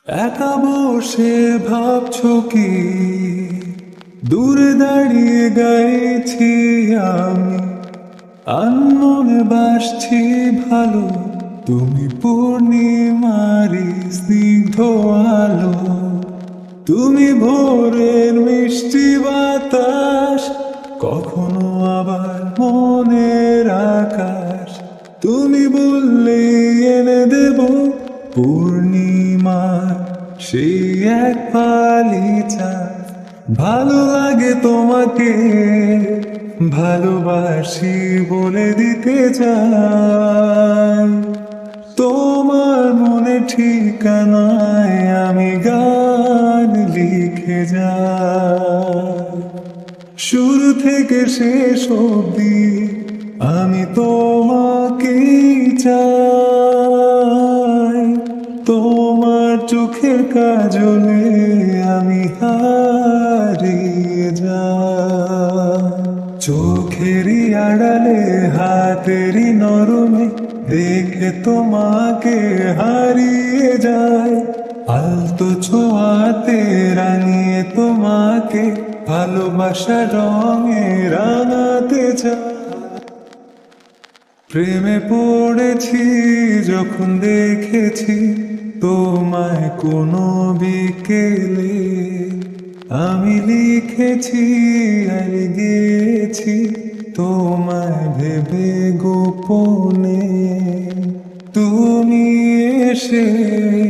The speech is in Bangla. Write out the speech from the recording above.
একা বসে ভাবছো কি দূরে দাঁড়িয়ে গাইছি আমি আনমনে বাসছি ভালো তুমি পূর্ণিমারি স্নিগ্ধ আলো তুমি ভোরের মিষ্টি বাতাস কখনো আবার মনের আকাশ তুমি বললে এনে দেব পূর্ণিমার সেই এক পালি চাঁদ ভালো লাগে তোমাকে ভালোবাসি বলে দিতে চাই তোমার মনে ঠিকানায় আমি গান লিখে যাই শুরু থেকে শেষ অবধি আমি তোমাকেই চাই তোমার চোখের কাজলে আমি হারিয়ে যাই চোখেরই আড়ালে হাতেরই নরমে দেখে তোমাকে হারিয়ে যায় আলতো ছোঁয়াতে রাঙিয়ে তোমাকে ভালোবাসা রঙে রাঙাতে চায় প্রেমে পড়েছি যখন দেখেছি তোমায় কোনো বিকেলে আমি লিখেছি আর গেছি তোমায় ভেবে গোপনে তুমি এসে